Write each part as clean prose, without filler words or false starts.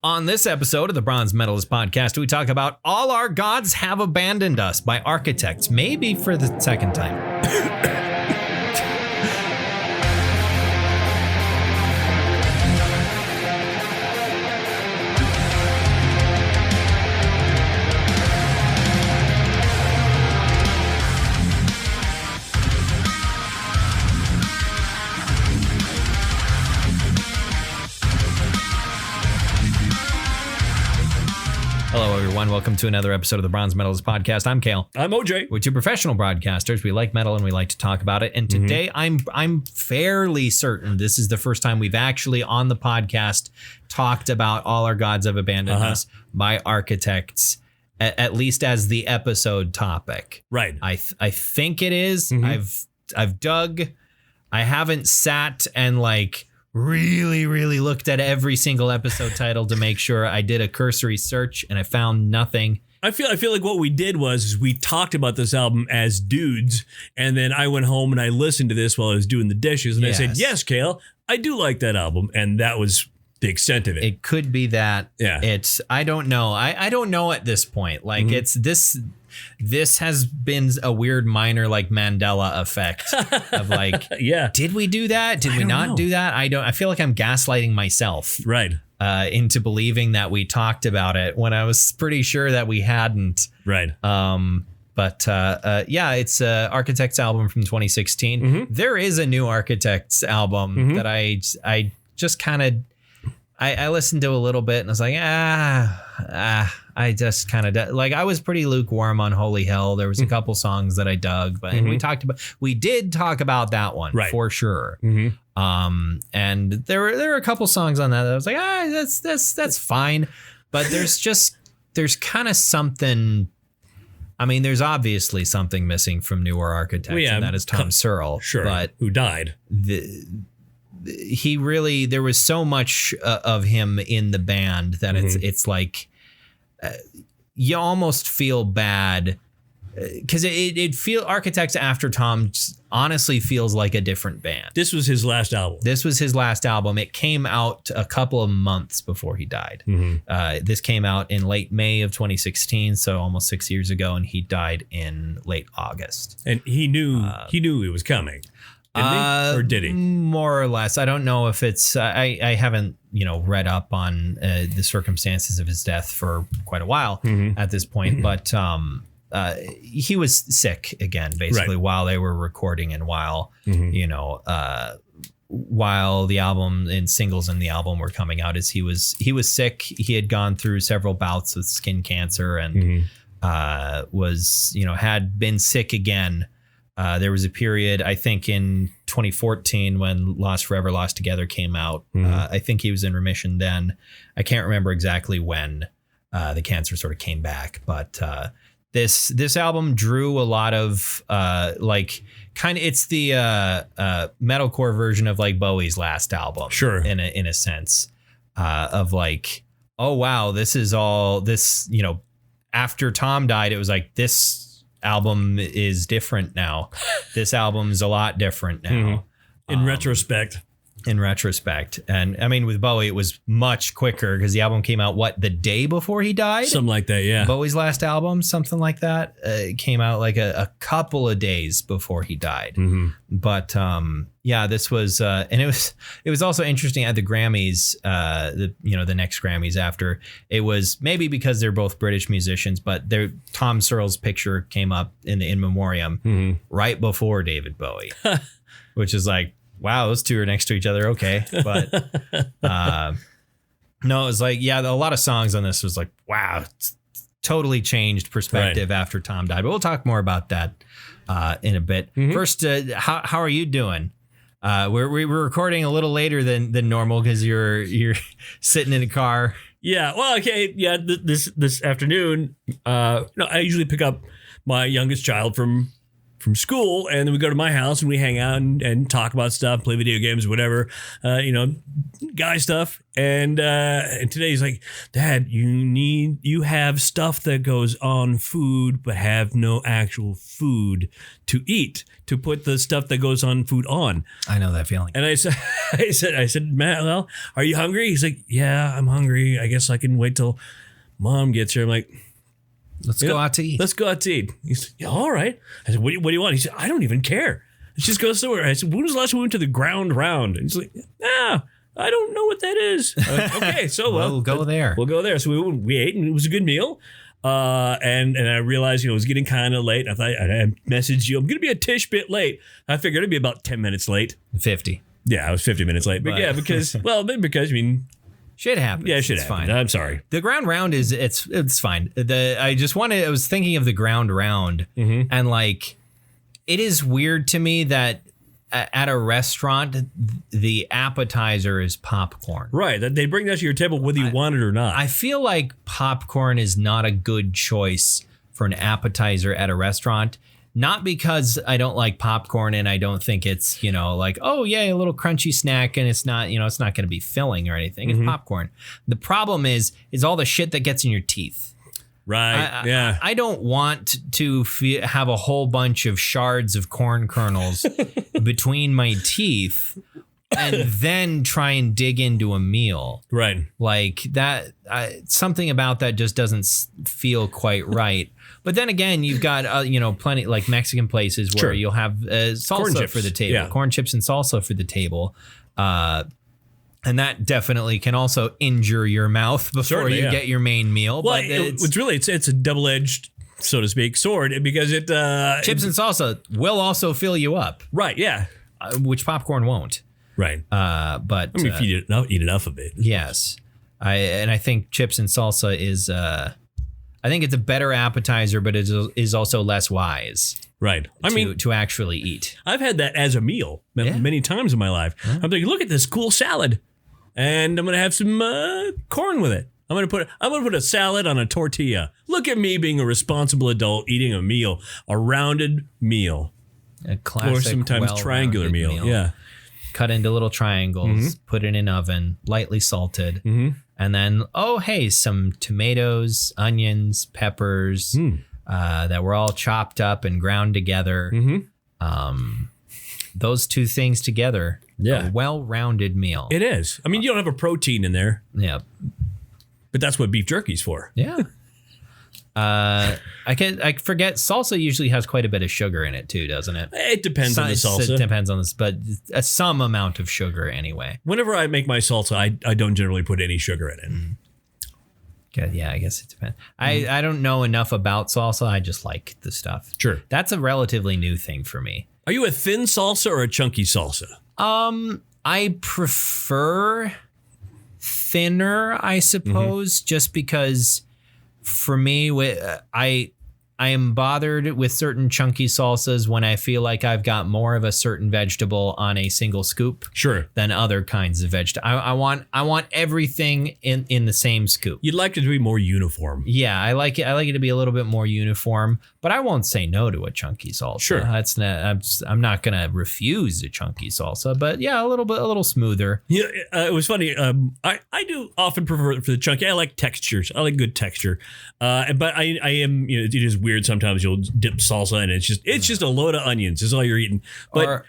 On this episode of the Bronze Metalist podcast, we talk about All Our Gods Have Abandoned Us by Architects, maybe for the second time. Hello, everyone. Welcome to another episode of the Bronze Metalist podcast. I'm Kale. I'm OJ. We're two professional broadcasters. We like metal and we like to talk about it. And today, I'm fairly certain this is the first time we've actually on the podcast talked about All Our Gods Have Abandoned Us by Architects, at least as the episode topic. Right. I think it is. I've dug. I haven't sat and really looked at every single episode title to make sure. I did a cursory search and I found nothing. I feel like what we did was we talked about this album as dudes, and then I went home and I listened to this while I was doing the dishes, and I said, yes, Kale, I do like that album, and that was the extent of it. It could be that. Yeah. It's, I don't know. I don't know at this point. It's this has been a weird minor Mandela effect of yeah. Did we do that? Did we not do that? I feel like I'm gaslighting myself. Right. Into believing that we talked about it when I was pretty sure that we hadn't. Right. But it's Architects album from 2016. There is a new Architects album that I just kind of, I listened to a little bit and I was like, I just kind of I was pretty lukewarm on Holy Hell. There was a couple songs that I dug, but and we did talk about that one for sure. And there were a couple songs on that I was like, that's fine. But there's kind of something. I mean, there's obviously something missing from newer Architects, and that is Tom Searle. Sure, but who died. There was so much of him in the band that it's like you almost feel bad because it feel Architects after Tom honestly feels like a different band. This was his last album. It came out a couple of months before he died. This came out in late May of 2016, so almost 6 years ago, and he died in late August. And he knew it was coming. Or did he? More or less. I don't know if it's. I haven't read up on the circumstances of his death for quite a while at this point. But he was sick again, basically, while they were recording and while while the album and singles in the album were coming out. He was sick. He had gone through several bouts with skin cancer and was had been sick again. There was a period, I think, in 2014 when Lost Forever, Lost Together came out. I think he was in remission then. I can't remember exactly when the cancer sort of came back. But this album drew a lot of it's the metalcore version of Bowie's last album. Sure. In a sense of oh, wow, this is all this, after Tom died, it was this album is different now. This album's a lot different now. In retrospect. And I mean, with Bowie, it was much quicker because the album came out, the day before he died? Something like that, yeah. Bowie's last album, something like that. It came out a couple of days before he died. But this was, and it was also interesting at the Grammys, the next Grammys after. It was maybe because they're both British musicians, but Tom Searle's picture came up in the In Memoriam right before David Bowie, which is wow, those two are next to each other. Okay. But no, it was a lot of songs on this was wow, it's totally changed perspective after Tom died. But we'll talk more about that in a bit. First, how are you doing? We're recording a little later than normal because you're sitting in a car. Yeah. Well, okay. Yeah. This afternoon, I usually pick up my youngest child from from school, and then we go to my house and we hang out and talk about stuff, play video games, whatever, guy stuff. And today he's like, Dad, you have stuff that goes on food, but have no actual food to eat, to put the stuff that goes on food on. I know that feeling. And I said, Matt, well, are you hungry? He's like, yeah, I'm hungry. I guess I can wait till Mom gets here. I'm like, let's go out to eat. Let's go out to eat. He said, yeah, all right. I said, what do you want? He said, I don't even care. Let's just go somewhere. I said, when was the last time we went to the ground round? And he's like, I don't know what that is. I'm like, okay, so we'll go there. We'll go there. So we ate, and it was a good meal. And I realized, it was getting kind of late. I thought I messaged you. I'm going to be a tish bit late. I figured it'd be about 10 minutes late. 50. Yeah, I was 50 minutes late. But yeah, because shit happens. Yeah, shit happens. Fine. I'm sorry. The ground round it's fine. I was thinking of the ground round, and like, it is weird to me that at a restaurant the appetizer is popcorn. Right, that they bring that to your table whether you want it or not. I feel like popcorn is not a good choice for an appetizer at a restaurant. Not because I don't like popcorn and I don't think it's, like, oh yeah, a little crunchy snack and it's not, it's not going to be filling or anything. It's popcorn. The problem is all the shit that gets in your teeth. Right. I don't want to have a whole bunch of shards of corn kernels between my teeth and then try and dig into a meal. Right. Like that, something about that just doesn't feel quite right. But then again, you've got, plenty like Mexican places where you'll have salsa for the table, corn chips and salsa for the table. And that definitely can also injure your mouth before you get your main meal. Well, but it's a double-edged, so to speak, sword because it chips and salsa will also fill you up. Right. Yeah. Which popcorn won't. Right. But if you eat enough of it. Yes. I think chips and salsa is I think it's a better appetizer, but it is also less wise. Right. To actually eat. I've had that as a meal many times in my life. I'm like, look at this cool salad, and I'm going to have some corn with it. I'm going to put a salad on a tortilla. Look at me being a responsible adult eating a meal, a rounded meal, a classic, or sometimes triangular meal. Yeah. Cut into little triangles, put it in an oven, lightly salted, and then some tomatoes, onions, peppers. That were all chopped up and ground together. Those two things together, a well-rounded meal. It is. I mean, you don't have a protein in there. Yeah. But that's what beef jerky's for. Yeah. I forget, salsa usually has quite a bit of sugar in it too, doesn't it? It depends on the salsa. It depends on this, but some amount of sugar anyway. Whenever I make my salsa, I don't generally put any sugar in it. Yeah, I guess it depends. I don't know enough about salsa. I just like the stuff. Sure. That's a relatively new thing for me. Are you a thin salsa or a chunky salsa? I prefer thinner, I suppose, just because for me, I am bothered with certain chunky salsas when I feel like I've got more of a certain vegetable on a single scoop than other kinds of vegetable. I want everything in the same scoop. You'd like it to be more uniform. Yeah, I like it to be a little bit more uniform, but I won't say no to a chunky salsa. Sure. I'm not going to refuse a chunky salsa, but yeah, a little smoother. Yeah, it was funny. I do often prefer it for the chunky. I like textures. I like good texture. But I am, it is weird. Sometimes you'll dip salsa and it's just a load of onions is all you're eating. But or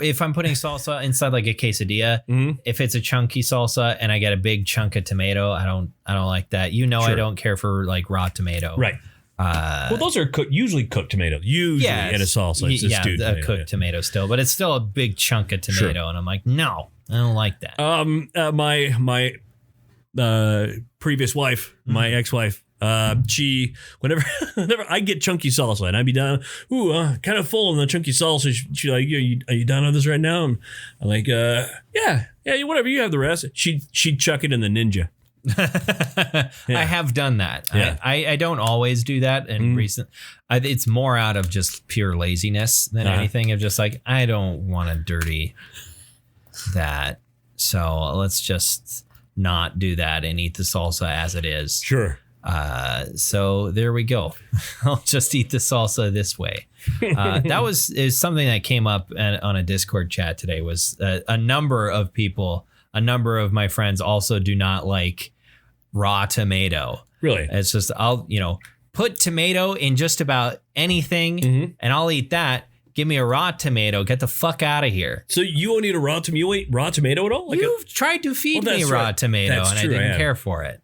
if I'm putting salsa inside like a quesadilla, if it's a chunky salsa and I get a big chunk of tomato, I don't like that. I don't care for like raw tomato. Right. Well, those are usually cooked tomatoes. Usually in a salsa, it's a stewed tomato. Cooked tomato still, but it's still a big chunk of tomato, and I'm like, no, I don't like that. My previous wife, my ex-wife. She whenever I get chunky salsa and I'd be down, kind of full on the chunky salsa. She like, are you done on this right now? I'm like, yeah, whatever. You have the rest. She'd chuck it in the Ninja. I have done that. Yeah. I don't always do that. And it's more out of just pure laziness than anything. Of just like, I don't want to dirty that. So let's just not do that and eat the salsa as it is. Sure. So there we go. I'll just eat the salsa this way. That is something that came up on a Discord chat today. Was a number of people, a number of my friends also do not like raw tomato. Really? It's just I'll put tomato in just about anything, and I'll eat that. Give me a raw tomato. Get the fuck out of here. So you won't eat a raw tomato? You eat raw tomato at all? You've tried to feed me raw tomato, and I didn't care for it.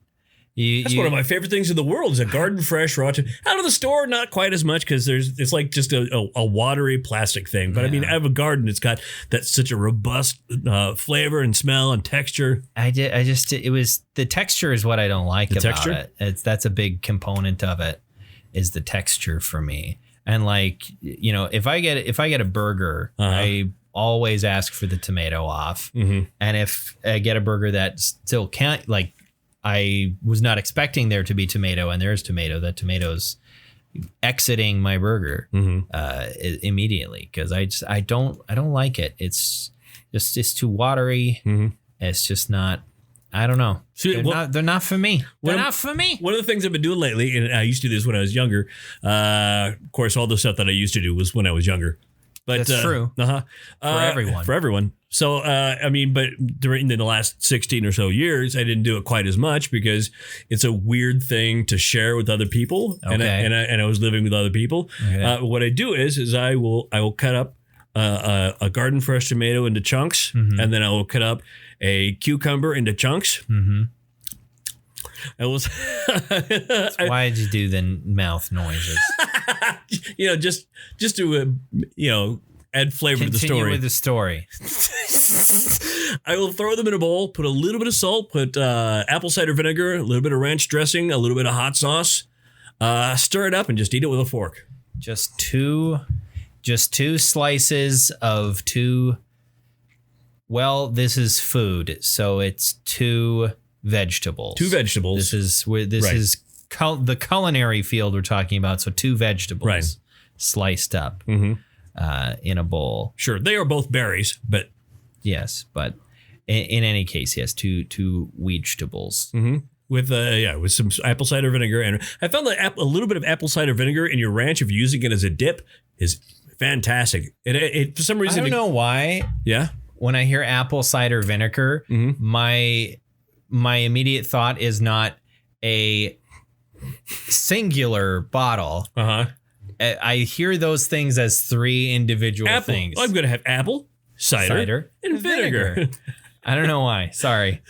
That's one of my favorite things in the world is a garden fresh raw tomato. Out of the store, not quite as much because it's like just a watery plastic thing. But I mean, out of a garden, it's got such a robust flavor and smell and texture. It was the texture is what I don't like about it. That's a big component of it is the texture for me. And like, if I get a burger, I always ask for the tomato off. And if I get a burger that still can't, like, I was not expecting there to be tomato and there's tomato, that tomato's exiting my burger immediately because I don't like it. It's too watery. It's just not. I don't know. They're not for me. They're not for me. One of the things I've been doing lately, and I used to do this when I was younger. Of course, all the stuff that I used to do was when I was younger. But that's true. For everyone. For everyone. So, but during the last 16 or so years, I didn't do it quite as much because it's a weird thing to share with other people. Okay. And I was living with other people. Okay. What I do is I will cut up a garden fresh tomato into chunks, and then I will cut up a cucumber into chunks. Why did you do the mouth noises? Just to add flavor to the story. Continue with the story. I will throw them in a bowl, put a little bit of salt, put apple cider vinegar, a little bit of ranch dressing, a little bit of hot sauce, stir it up, and just eat it with a fork. Just two slices of two. Well, this is food, so it's two vegetables. Two vegetables. This is where is the culinary field we're talking about. So two vegetables sliced up in a bowl. Sure, they are both berries, but yes, but in any case, yes, two vegetables. With some apple cider vinegar, and I found that a little bit of apple cider vinegar in your ranch, if you're using it as a dip, is fantastic. It for some reason I don't know why. Yeah. When I hear apple cider vinegar, my immediate thought is not a singular bottle. I hear those things as three individual things. I'm going to have apple, cider and vinegar. I don't know why. Sorry.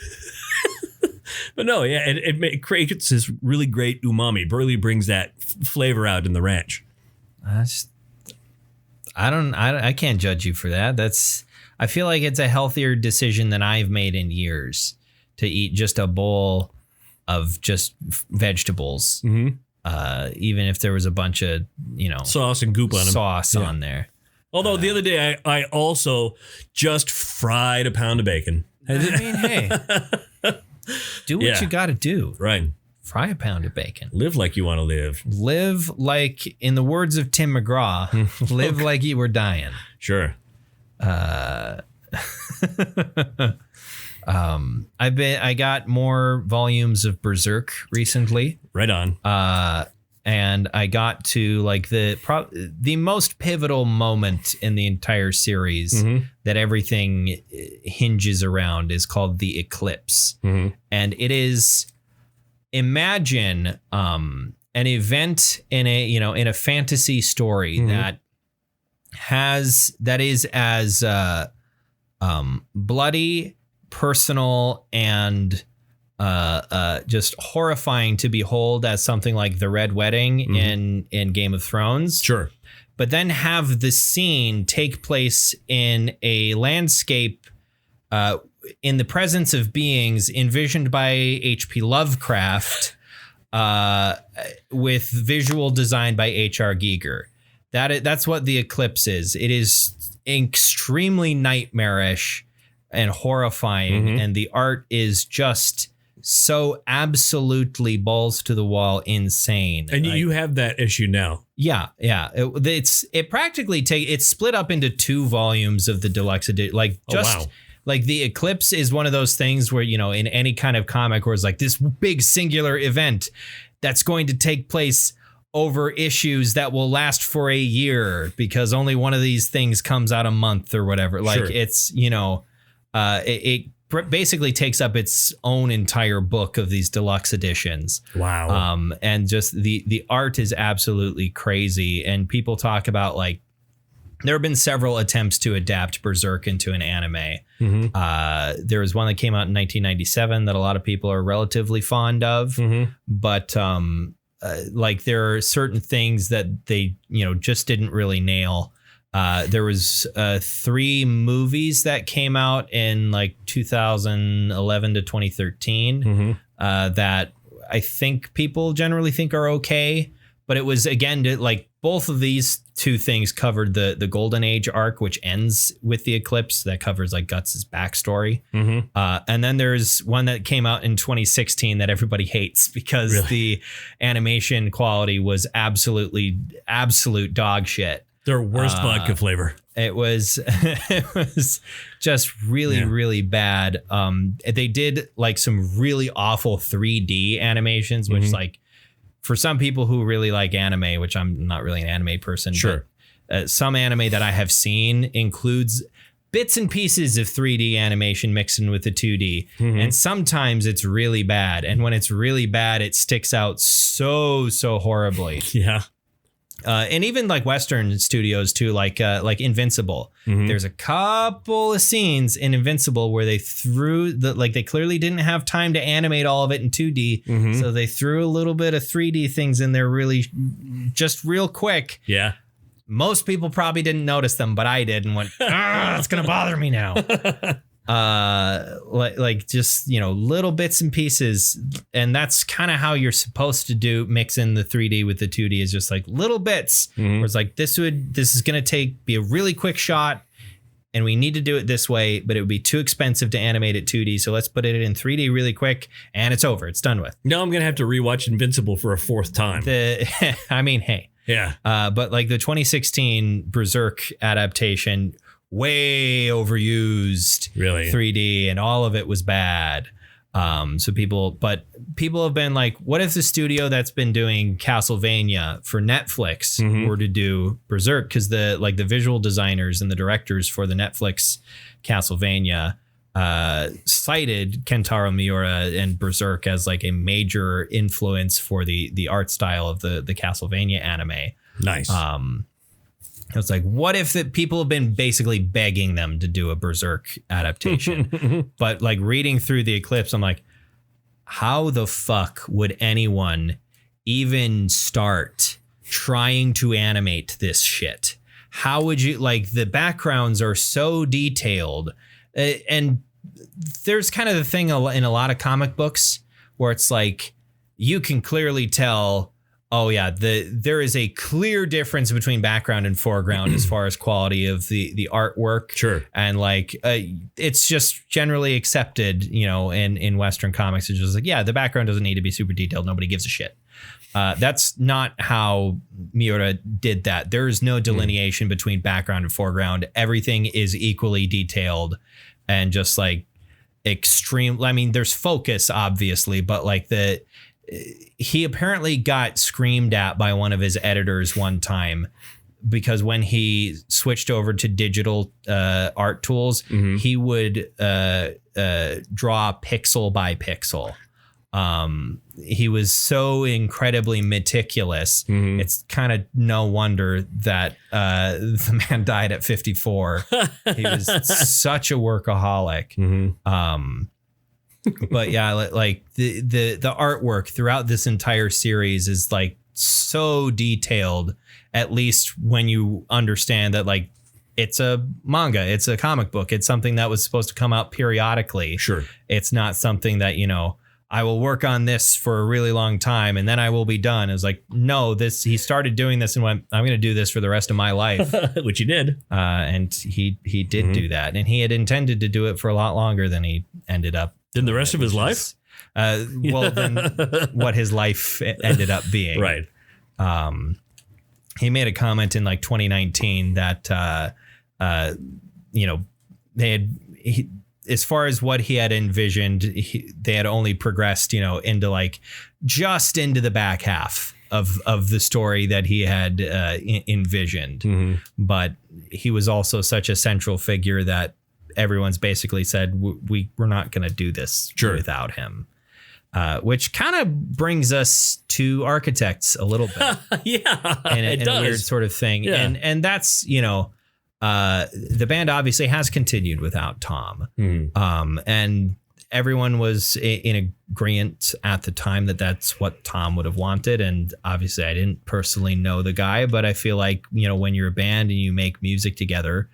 But no, yeah, it creates this really great umami. Really brings that flavor out in the ranch. I can't judge you for that. I feel like it's a healthier decision than I've made in years to eat just a bowl of just vegetables. Even if there was a bunch of, sauce and goop on them. On there. Although the other day I also just fried a pound of bacon. I mean, hey, do what you got to do. Right. Fry a pound of bacon. Live like you want to live. Live like, in the words of Tim McGraw, live like you were dying. Sure. I got more volumes of Berserk recently. Right on. And I got to like the most pivotal moment in the entire series that everything hinges around is called the eclipse. And it is, imagine an event in a fantasy story that is as bloody, personal, and just horrifying to behold as something like the Red Wedding in Game of Thrones. Sure. But then have the scene take place in a landscape in the presence of beings envisioned by H.P. Lovecraft with visual design by H.R. Giger. That's what the eclipse is. It is extremely nightmarish and horrifying, and the art is just so absolutely balls to the wall insane. And you have that issue now. Yeah. It practically it's split up into 2 volumes of the deluxe edition. like the eclipse is one of those things where, you know, in any kind of comic where it's like this big singular event that's going to take place over issues that will last for a year because only one of these things comes out a month or whatever. Like it's, you know, it basically takes up its own entire book of these deluxe editions. Wow. And just the art is absolutely crazy. And people talk about like, there have been several attempts to adapt Berserk into an anime. There was one that came out in 1997 that a lot of people are relatively fond of, but like there are certain things that they, you know, just didn't really nail. There was 3 movies that came out in like 2011 to 2013 that I think people generally think are okay. But it was, again, like both of these 2 things covered the Golden Age arc, which ends with the eclipse that covers like Guts' backstory. And then there's one that came out in 2016 that everybody hates because the animation quality was absolute dog shit. Their worst vodka flavor. It was just really bad. They did like some really awful 3D animations, which like for some people who really like anime, which I'm not really an anime person, but some anime that I have seen includes bits and pieces of 3D animation mixed in with the 2D. And sometimes it's really bad. And when it's really bad, it sticks out so horribly. And even like Western studios too, like Invincible. There's a couple of scenes in Invincible where they threw they clearly didn't have time to animate all of it in 2D. So they threw a little bit of 3D things in there really just real quick. Most people probably didn't notice them, but I did and went, it's going to bother me now. Like just, you know, little bits and pieces. And that's kind of how you're supposed to do mix in the 3D with the 2D is just like little bits where it's like this is going to be a really quick shot and we need to do it this way, but it would be too expensive to animate it 2D. So let's put it in 3D really quick and it's over. It's done with. Now I'm going to have to rewatch Invincible for a 4th time. I mean, hey. But like the 2016 Berserk adaptation, way overused 3D and all of it was bad. So people have been like, what if the studio that's been doing Castlevania for Netflix were to do Berserk? Because the visual designers and the directors for the Netflix Castlevania cited Kentaro Miura and Berserk as like a major influence for the art style of the Castlevania anime. Nice. It's like, what if people have been basically begging them to do a Berserk adaptation? But like reading through the Eclipse, I'm like, how the fuck would anyone even start trying to animate this shit? How would you, like, the backgrounds are so detailed. And there's kind of the thing in a lot of comic books where it's like, you can clearly tell, oh yeah, there is a clear difference between background and foreground as far as quality of the artwork. Sure. And like, it's just generally accepted, you know, in Western comics. It's just like, yeah, the background doesn't need to be super detailed. Nobody gives a shit. That's not how Miura did that. There is no delineation between background and foreground. Everything is equally detailed and just like extreme. I mean, there's focus obviously, but like he apparently got screamed at by one of his editors one time because when he switched over to digital art tools, he would draw pixel by pixel. He was so incredibly meticulous. It's kind of no wonder that the man died at 54. He was such a workaholic. But yeah, like the artwork throughout this entire series is like so detailed, at least when you understand that like it's a manga, it's a comic book, it's something that was supposed to come out periodically. Sure. It's not something that, you know, I will work on this for a really long time and then I will be done. It was like, no, he started doing this and went, I'm going to do this for the rest of my life. Which he did. And he did do that. And he had intended to do it for a lot longer than he ended up. Then the rest of his life? Well, then what his life ended up being. Right. He made a comment in like 2019 that, you know, as far as what he had envisioned, they had only progressed, into like just into the back half of the story that he had envisioned. Mm-hmm. But he was also such a central figure that everyone's basically said, we're not going to do this without him. Which kind of brings us to Architects a little bit. in a weird sort of thing. Yeah. And that's, the band obviously has continued without Tom. And everyone was in agreement at the time that that's what Tom would have wanted. And obviously I didn't personally know the guy, but I feel like, when you're a band and you make music together,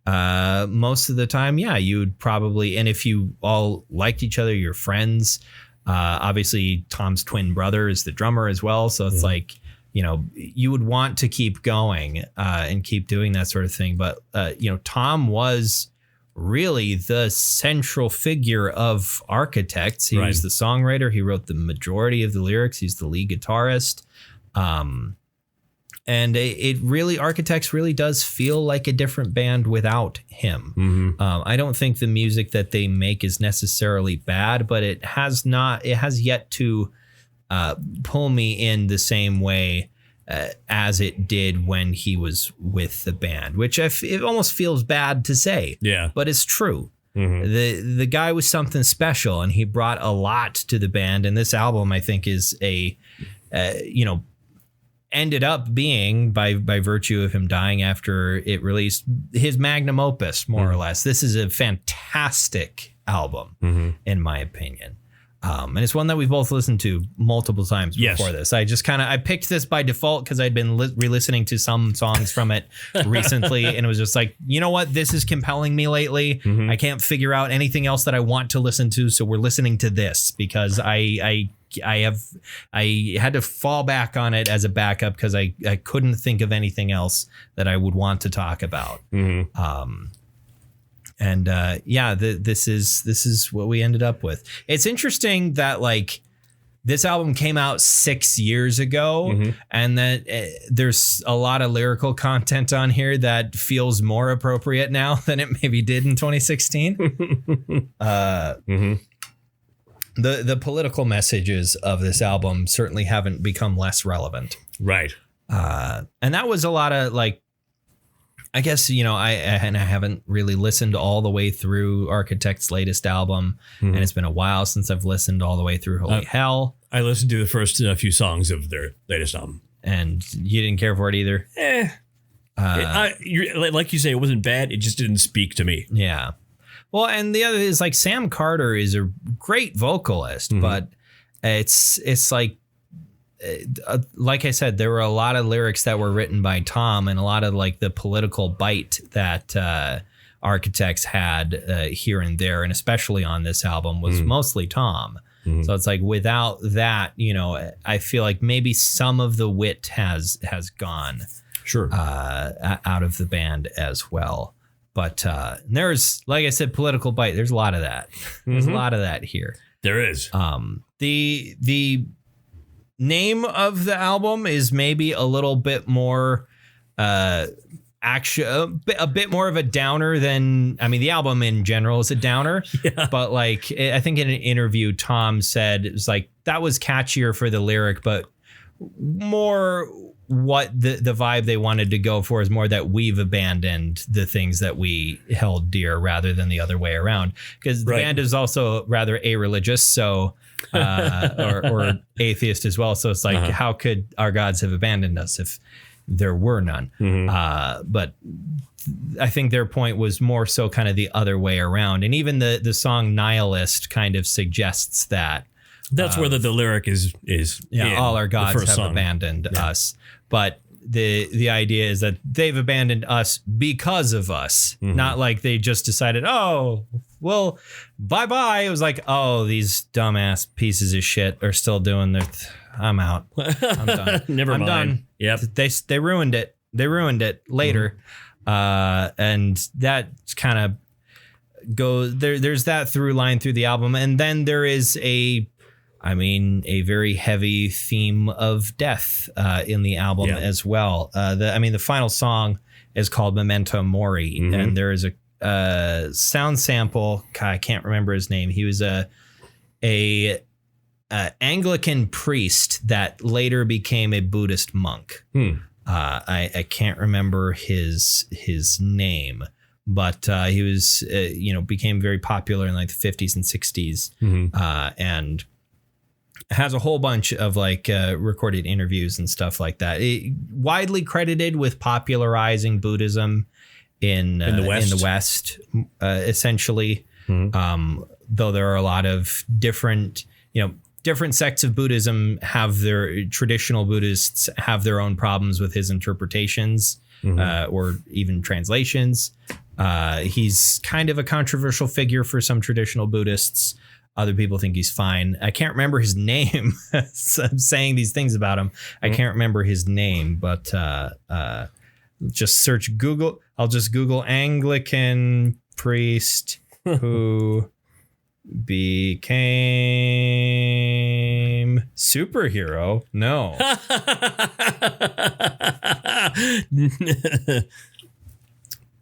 most of the time, you would probably, and if you all liked each other, you're friends. Obviously Tom's twin brother is the drummer as well. So it's like, you would want to keep going and keep doing that sort of thing. But, Tom was really the central figure of Architects. He was the songwriter. He wrote the majority of the lyrics. He's the lead guitarist. And it really, Architects really does feel like a different band without him. I don't think the music that they make is necessarily bad, but it has yet to pull me in the same way as it did when he was with the band, which it almost feels bad to say. Yeah, but it's true. The guy was something special, and he brought a lot to the band. And this album, I think, is ended up being, by virtue of him dying after it released, his magnum opus, more or less. This is a fantastic album, in my opinion. And it's one that we've both listened to multiple times before this. I just I picked this by default because I'd been re-listening to some songs from it recently, and it was just like, you know what, this is compelling me lately. I can't figure out anything else that I want to listen to, so we're listening to this because I had to fall back on it as a backup because I couldn't think of anything else that I would want to talk about. This is what we ended up with. It's interesting that like this album came out 6 years ago, and that there's a lot of lyrical content on here that feels more appropriate now than it maybe did in 2016. The political messages of this album certainly haven't become less relevant. Right. And that was a lot of like, I guess, I haven't really listened all the way through Architect's latest album, and it's been a while since I've listened all the way through Holy Hell. I listened to the first few songs of their latest album. And you didn't care for it either? Like you say, it wasn't bad. It just didn't speak to me. Yeah. Well, and the other is like Sam Carter is a great vocalist, but it's like I said, there were a lot of lyrics that were written by Tom, and a lot of like the political bite that Architects had here and there, and especially on this album was mostly Tom. So it's like without that, I feel like maybe some of the wit has gone out of the band as well. But there's, like I said, political bite. There's a lot of that. There's a lot of that here. There is. The name of the album is maybe a little bit more action, a bit more of a downer than, the album in general is a downer. But like, I think in an interview, Tom said it was like, that was catchier for the lyric, but more what the vibe they wanted to go for is more that we've abandoned the things that we held dear rather than the other way around. Because the band is also rather a-religious, so or atheist as well. So it's like, how could our gods have abandoned us if there were none? But I think their point was more so kind of the other way around. And even the song Nihilist kind of suggests that. That's where the lyric is all our gods have abandoned us. But the idea is that they've abandoned us because of us, not like they just decided, oh, well, bye-bye. It was like, oh, these dumbass pieces of shit are still doing their I'm out. I'm done. I'm done. Yep. They ruined it. They ruined it later. And that kind of goes there's that through line through the album. And then there is a very heavy theme of death in the album as well. The final song is called Memento Mori, and there is a sound sample. God, I can't remember his name. He was a Anglican priest that later became a Buddhist monk. I can't remember his name, but he was became very popular in like the 50s and 60s, and has a whole bunch of like recorded interviews and stuff like that. Widely credited with popularizing Buddhism in the West, essentially. Though there are a lot of different sects of Buddhism have their traditional Buddhists have their own problems with his interpretations or even translations. He's kind of a controversial figure for some traditional Buddhists. Other people think he's fine. I can't remember his name. So I'm saying these things about him. I can't remember his name, but just search Google. I'll just Google Anglican priest who became superhero. No.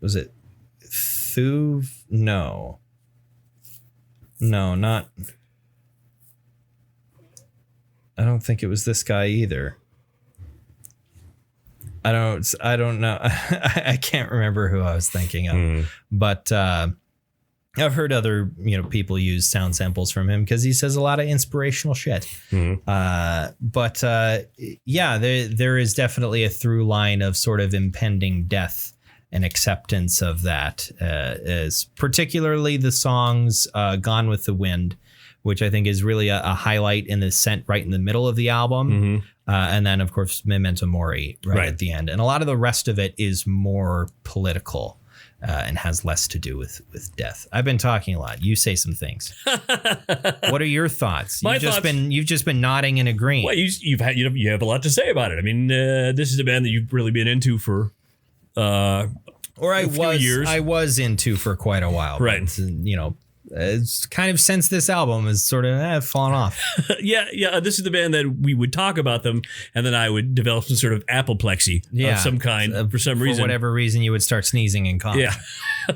Was it Thuv? No, not. I don't think it was this guy either. I don't know. I can't remember who I was thinking of, but I've heard other people use sound samples from him because he says a lot of inspirational shit. But there is definitely a through line of sort of impending death and acceptance of that, as particularly the songs "Gone with the Wind," which I think is really a highlight in the scent right in the middle of the album. And then, of course, Memento Mori right at the end. And a lot of the rest of it is more political and has less to do with death. I've been talking a lot. You say some things. What are your thoughts? You've just been nodding and agreeing. Well, you have a lot to say about it. I mean, this is a band that you've really been into for I was into for quite a while. Right. But, it's kind of since this album has sort of fallen off. Yeah. This is the band that we would talk about them, and then I would develop some sort of apoplexy of some kind for some reason. For whatever reason, you would start sneezing and coughing. Yeah,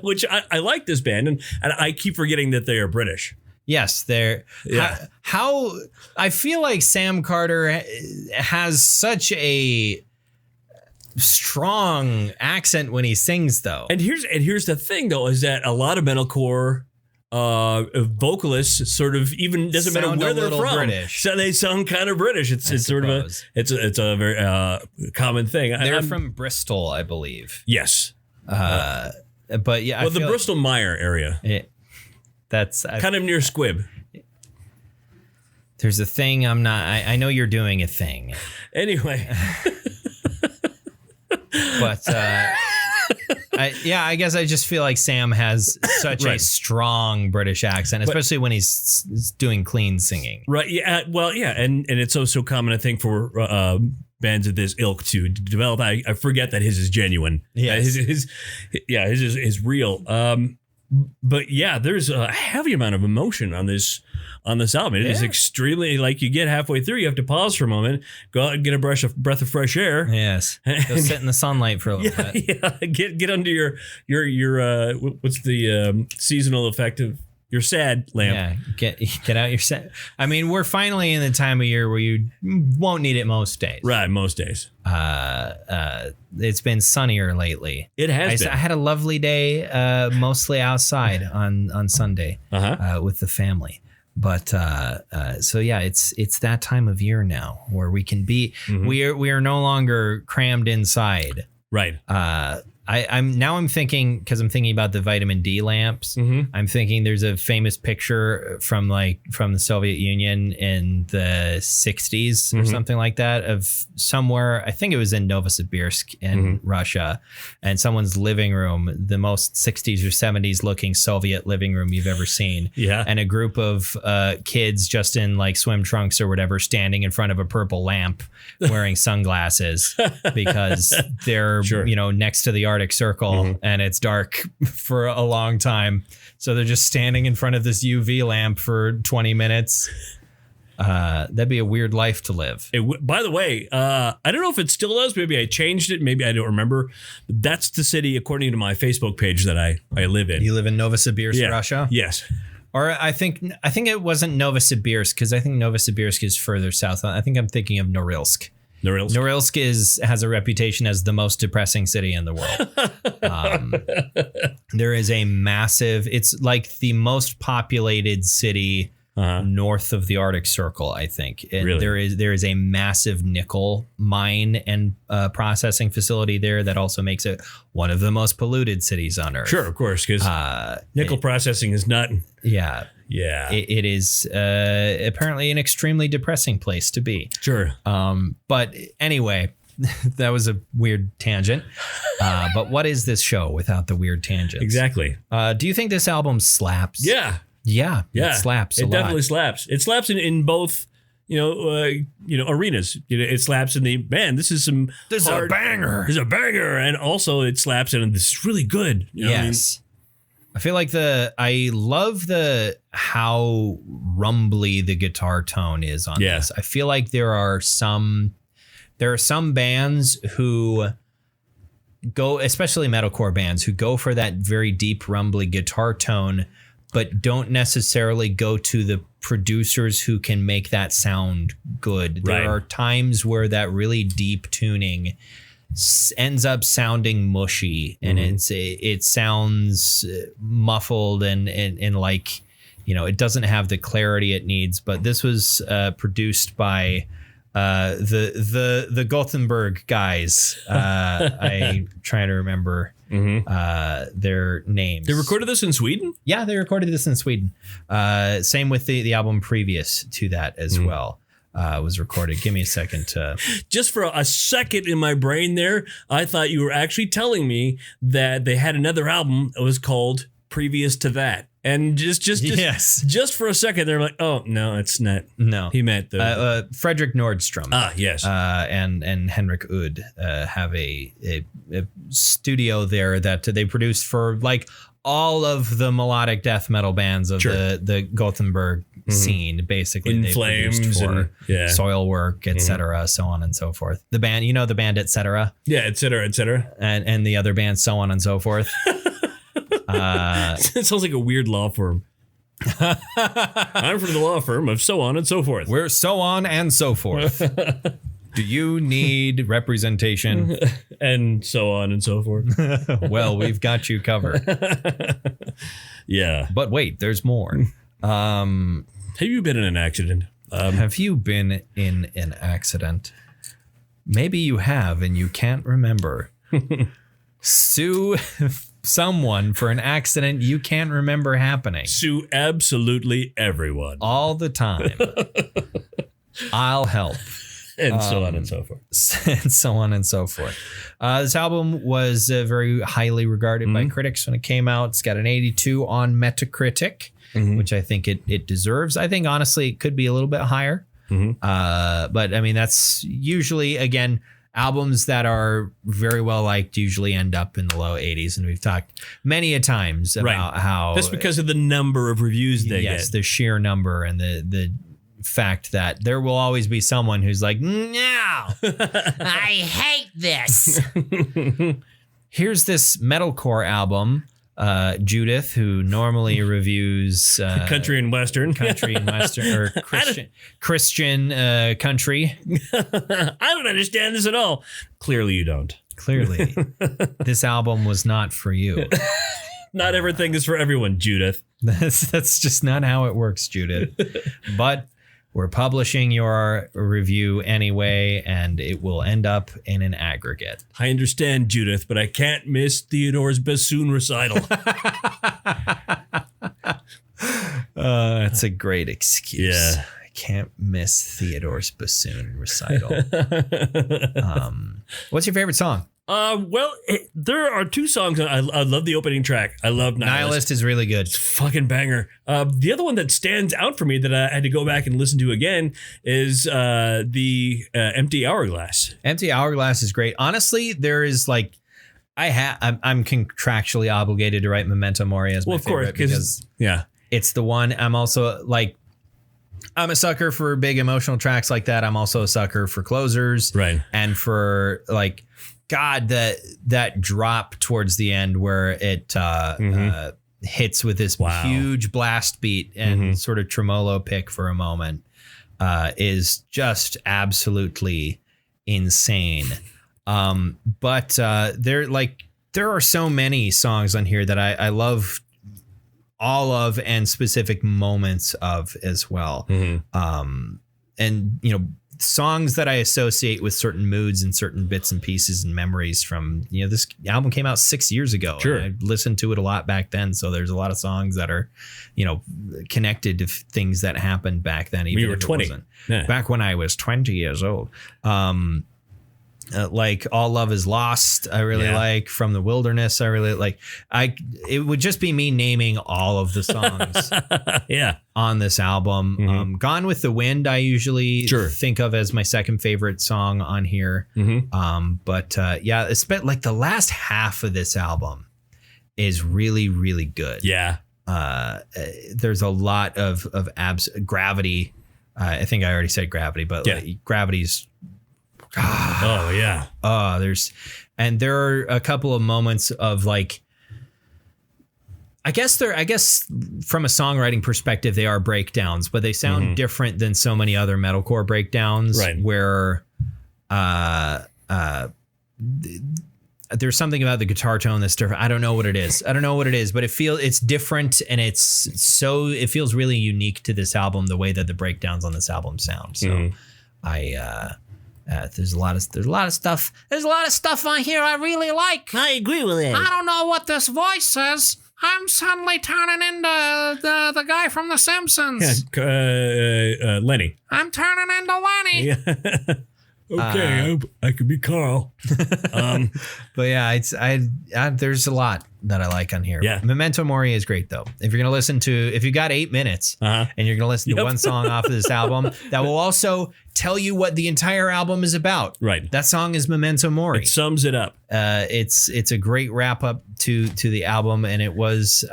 which I like this band, and I keep forgetting that they are British. Yes, they're. Yeah. How I feel like Sam Carter has such a strong accent when he sings, though. And here's the thing, though, is that a lot of metalcore vocalists sort of even doesn't matter where they're from. British. So they sound kind of British. It's sort of it's a very common thing. They're from Bristol, I believe. Yes. But yeah, the Bristol Mire area. That's kind of near Squibb. There's a thing I'm not. I know you're doing a thing. Anyway. But I guess I just feel like Sam has such a strong British accent, especially when he's doing clean singing. Right. Yeah. Well, yeah. And it's so common, I think, for bands of this ilk to develop. I forget that his is genuine. Yeah. His is real. But yeah, there's a heavy amount of emotion on this album. It is extremely, like, you get halfway through, you have to pause for a moment, go out and get a breath of fresh air. Yes. Go sit in the sunlight for a little bit. Yeah. Get under your what's the seasonal effect of your sad lamp. Yeah. Get out your sad. I mean, we're finally in the time of year where you won't need it most days. Right. Most days. It's been sunnier lately. It has been. I had a lovely day, mostly outside on Sunday with the family. But so yeah, it's that time of year now where we can be. We are no longer crammed inside. Right. I'm thinking, because I'm thinking about the vitamin D lamps. I'm thinking there's a famous picture from the Soviet Union in the 60s or something like that, of somewhere, I think it was in Novosibirsk in Russia, and someone's living room, the most 60s or 70s looking Soviet living room you've ever seen. Yeah. And a group of kids just in like swim trunks or whatever, standing in front of a purple lamp wearing sunglasses because they're next to the Arctic Circle and it's dark for a long time, so they're just standing in front of this UV lamp for 20 minutes. That'd be a weird life to live. By the way, I don't know if it still is. Maybe I changed it. Maybe I don't remember. But that's the city, according to my Facebook page, that I live in. You live in Novosibirsk, Russia? Yes. Or I think it wasn't Novosibirsk, because I think Novosibirsk is further south. I think I'm thinking of Norilsk. Norilsk has a reputation as the most depressing city in the world. There is a massive, it's like the most populated city north of the Arctic Circle, I think. And really? There is a massive nickel mine and processing facility there that also makes it one of the most polluted cities on Earth. Sure, of course, because nickel processing is not. Yeah. Yeah. It is apparently an extremely depressing place to be. Sure. But anyway, that was a weird tangent. But what is this show without the weird tangents? Exactly. Do you think this album slaps? Yeah. Yeah. It slaps a lot. It definitely slaps. It slaps in both, arenas. It slaps in the, man, this is some This is a banger. This is a banger. And also it slaps in, this is really good. You know yes. I feel like I love how rumbly the guitar tone is on this. I feel like there are some bands who go, especially metalcore bands, who go for that very deep rumbly guitar tone, but don't necessarily go to the producers who can make that sound good. Right. There are times where that really deep tuning ends up sounding mushy, and it sounds muffled and like, it doesn't have the clarity it needs. But this was produced by the Gothenburg guys. I'm trying to remember their names. They recorded this in Sweden? Yeah, they recorded this in Sweden. Same with the album previous to that as well. Was recorded. Give me a second to... Just for a second in my brain there, I thought you were actually telling me that they had another album that was called Previous to That. And just for a second, they're like, oh, no, it's not. No. He meant the... Fredrik Nordstrom. Ah, yes. And Henrik Ud have a studio there that they produced for like all of the melodic death metal bands of the Gothenburg scene, basically. In they Flames produced for and Soilwork, etc., so on and so forth. The band, the band, etc. Yeah, etc., etc. And the other band, so on and so forth. It sounds like a weird law firm. I'm from the law firm of so on and so forth. We're so on and so forth. Do you need representation? And so on and so forth. Well, we've got you covered. Yeah. But wait, there's more. Have you been in an accident? Have you been in an accident? Maybe you have and you can't remember. Sue someone for an accident you can't remember happening. Sue absolutely everyone. All the time. I'll help. And so on and so forth. And so on and so forth. This album was very highly regarded by critics when it came out. It's got an 82 on Metacritic, which I think it deserves. I think, honestly, it could be a little bit higher. But, I mean, that's usually, again, albums that are very well liked usually end up in the low 80s. And we've talked many a times about how... That's because of the number of reviews they get. Yes, the sheer number and the fact that there will always be someone who's like, no, I hate this. Here's this metalcore album, Judith, who normally reviews country and western or Christian country. I don't understand this at all. Clearly you don't. Clearly, this album was not for you. Not everything is for everyone, Judith. That's just not how it works, Judith. But we're publishing your review anyway, and it will end up in an aggregate. I understand, Judith, but I can't miss Theodore's bassoon recital. That's a great excuse. Yeah. I can't miss Theodore's bassoon recital. What's your favorite song? Well, there are two songs. I love the opening track. I love Nihilist is really good. It's a fucking banger. The other one that stands out for me that I had to go back and listen to again is the Empty Hourglass. Empty Hourglass is great. Honestly, there is like, I'm contractually obligated to write Memento Mori as my favorite because yeah, it's the one. I'm also like, I'm a sucker for big emotional tracks like that. I'm also a sucker for closers. Right. And for like, God, that drop towards the end where it hits with this huge blast beat and sort of tremolo pick for a moment is just absolutely insane. But there are so many songs on here that I love all of and specific moments of as well. And, you know, songs that I associate with certain moods and certain bits and pieces and memories from, you know, this album came out 6 years ago. Sure. And I listened to it a lot back then. So there's a lot of songs that are, you know, connected to things that happened back then. Even you were 20. Yeah. Back when I was 20 years old. Like All Love Is Lost, I really like. From the Wilderness, I really like. It would just be me naming all of the songs on this album. Gone with the Wind, I usually think of as my second favorite song on here. But it's been like the last half of this album is really, really good. Yeah. There's a lot of Gravity. I think I already said Gravity, but like, Gravity's. Oh yeah. There are a couple of moments of like, I guess from a songwriting perspective, they are breakdowns, but they sound different than so many other metalcore breakdowns. Right. Where, there's something about the guitar tone that's different. I don't know what it is, but it's different, and it feels really unique to this album, the way that the breakdowns on this album sound. So there's a lot of stuff. There's a lot of stuff on here I really like. I agree with it. I don't know what this voice says. I'm suddenly turning into the guy from The Simpsons. Yeah, Lenny. I'm turning into Lenny. Yeah. Okay, I could be Carl. But yeah, there's a lot that I like on here. Yeah. Memento Mori is great though. If you got 8 minutes and you're gonna listen to one song off of this album, that will also tell you what the entire album is about. Right. That song is Memento Mori. It sums it up. It's a great wrap up to the album, and it was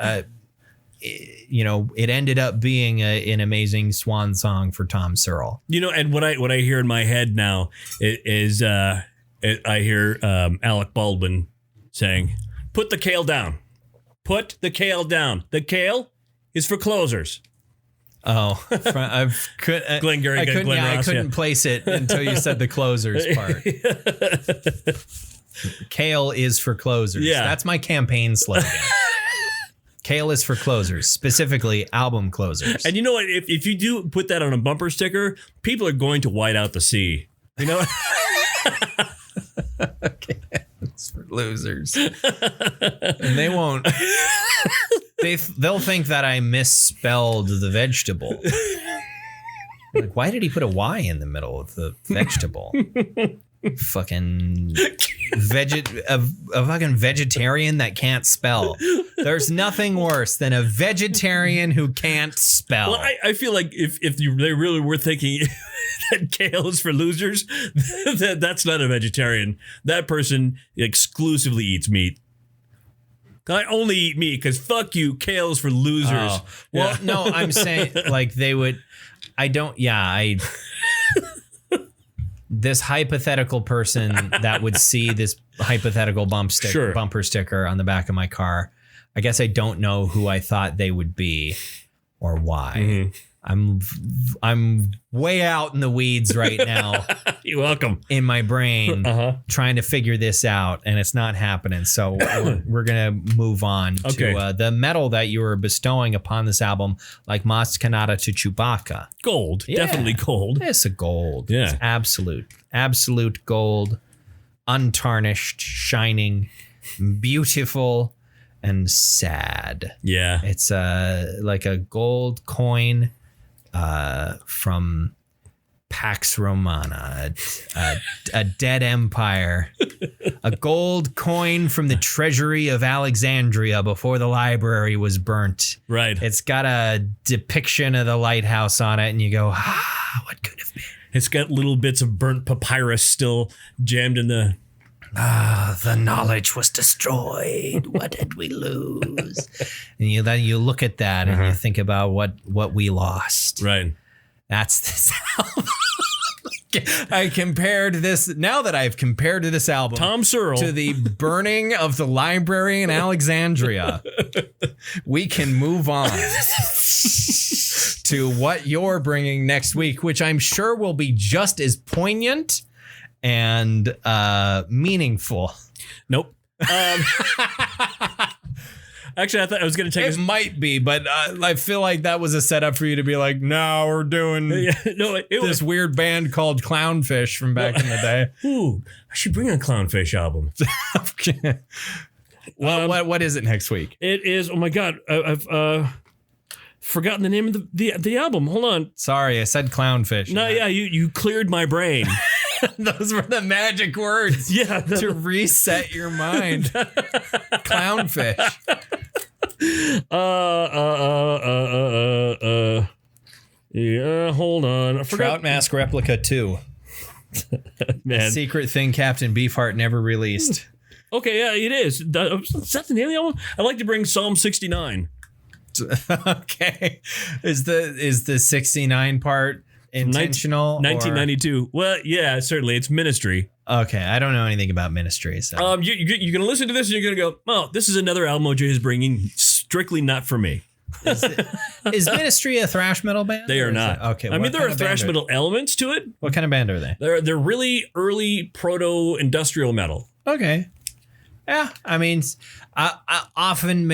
it ended up being an amazing swan song for Tom Searle. You know, and what I hear in my head now is I hear Alec Baldwin saying, "Put the kale down. Put the kale down. The kale is for closers." Oh, I couldn't place it until you said the closers part. Kale is for closers. Yeah. That's my campaign slogan. Kale is for closers, specifically album closers. And you know what? If you do put that on a bumper sticker, people are going to white out the C. You know? Okay. It's for losers. And they won't. They'll think that I misspelled the vegetable. Like, why did he put a Y in the middle of the vegetable? Fucking a fucking vegetarian that can't spell. There's nothing worse than a vegetarian who can't spell. Well, I feel like if they really were thinking that kale is for losers, that's not a vegetarian. That person exclusively eats meat. I only eat meat because fuck you, kale is for losers. Oh. Well, no, I'm saying like they would. This hypothetical person that would see this hypothetical bumper sticker on the back of my car, I guess I don't know who I thought they would be or why. Mm-hmm. I'm way out in the weeds right now. You're welcome. In my brain, trying to figure this out, and it's not happening. So we're gonna move on to the metal that you were bestowing upon this album, like Mas Kanata to Chewbacca. Gold, definitely gold. It's a gold. Yeah, it's absolute gold, untarnished, shining, beautiful, and sad. Yeah, it's like a gold coin. From Pax Romana, a dead empire, a gold coin from the treasury of Alexandria before the library was burnt. Right. It's got a depiction of the lighthouse on it, and you go, what could have been? It's got little bits of burnt papyrus still jammed in the... the knowledge was destroyed. What did we lose? And you look at that and you think about what we lost. Right. That's this album. I compared this. Now that I've compared this album, Tom Searle, to the burning of the library in Alexandria, we can move on to what you're bringing next week, which I'm sure will be just as poignant and meaningful. Nope. Actually, I thought I was going to take it. Might be, but I feel like that was a setup for you to be like, no, we're doing this weird band called Clownfish from back in the day. Ooh, I should bring a Clownfish album. Okay. What is it next week? It is, oh my God, I've forgotten the name of the album. Hold on. Sorry, I said Clownfish. No, yeah, you cleared my brain. Those were the magic words. Yeah. To reset your mind. Clownfish. Yeah, hold on. I forgot. Trout Mask Replica 2. Man. Secret thing Captain Beefheart never released. Okay, yeah, it is. Is that the name of the album? I'd like to bring Psalm 69. Okay. Is the 69 part intentional? 1992. Well, yeah, certainly. It's Ministry. Okay, I don't know anything about Ministry. So. You're going to listen to this and you're going to go, oh, this is another album OJ is bringing, strictly not for me. Is Ministry a thrash metal band? They are not. Okay. I mean, there are thrash metal elements to it. What kind of band are they? They're really early proto-industrial metal. Okay. Yeah, I mean, often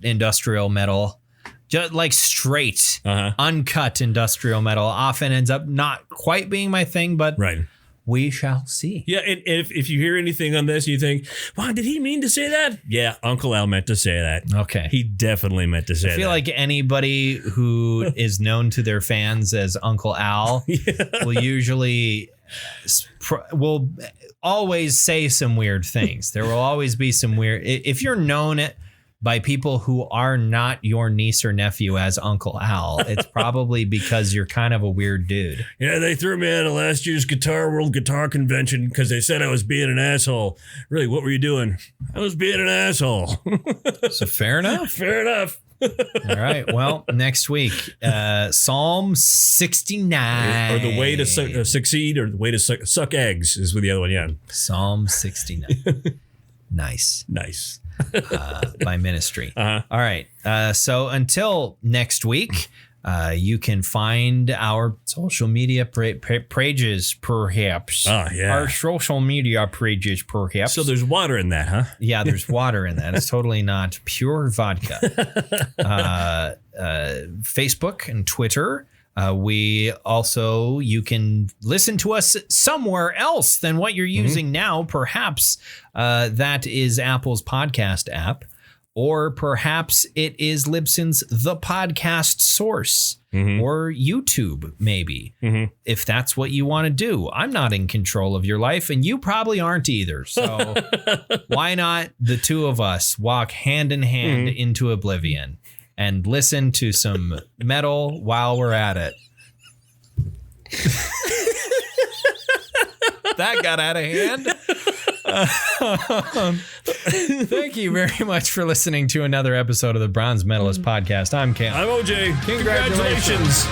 industrial metal, just like straight, uncut industrial metal, often ends up not quite being my thing, but right. We shall see. Yeah, and if you hear anything on this and you think, wow, did he mean to say that? Yeah, Uncle Al meant to say that. Okay. He definitely meant to say that. I feel like anybody who is known to their fans as Uncle Al will usually will always say some weird things. There will always be some weird. If you're known by people who are not your niece or nephew as Uncle Al, it's probably because you're kind of a weird dude. Yeah, they threw me out of last year's World Guitar Convention because they said I was being an asshole. Really, what were you doing? I was being an asshole. So fair enough. Fair enough. All right. Well, next week, Psalm 69. Or the way to succeed, or the way to suck eggs is with the other one. Yeah. Psalm 69. Nice. By Ministry. All right. So until next week, you can find our social media pages, perhaps. Our social media pages, perhaps. So there's water in that, huh? Yeah, there's water in that. It's totally not pure vodka. Facebook and Twitter. You can listen to us somewhere else than what you're using now. Perhaps that is Apple's podcast app, or perhaps it is Libsyn's The Podcast Source, or YouTube, maybe, if that's what you want to do. I'm not in control of your life, and you probably aren't either. So why not the two of us walk hand in hand into oblivion and listen to some metal while we're at it. That got out of hand. Thank you very much for listening to another episode of the Bronze Metalist Podcast. I'm Cam. I'm OJ. Congratulations.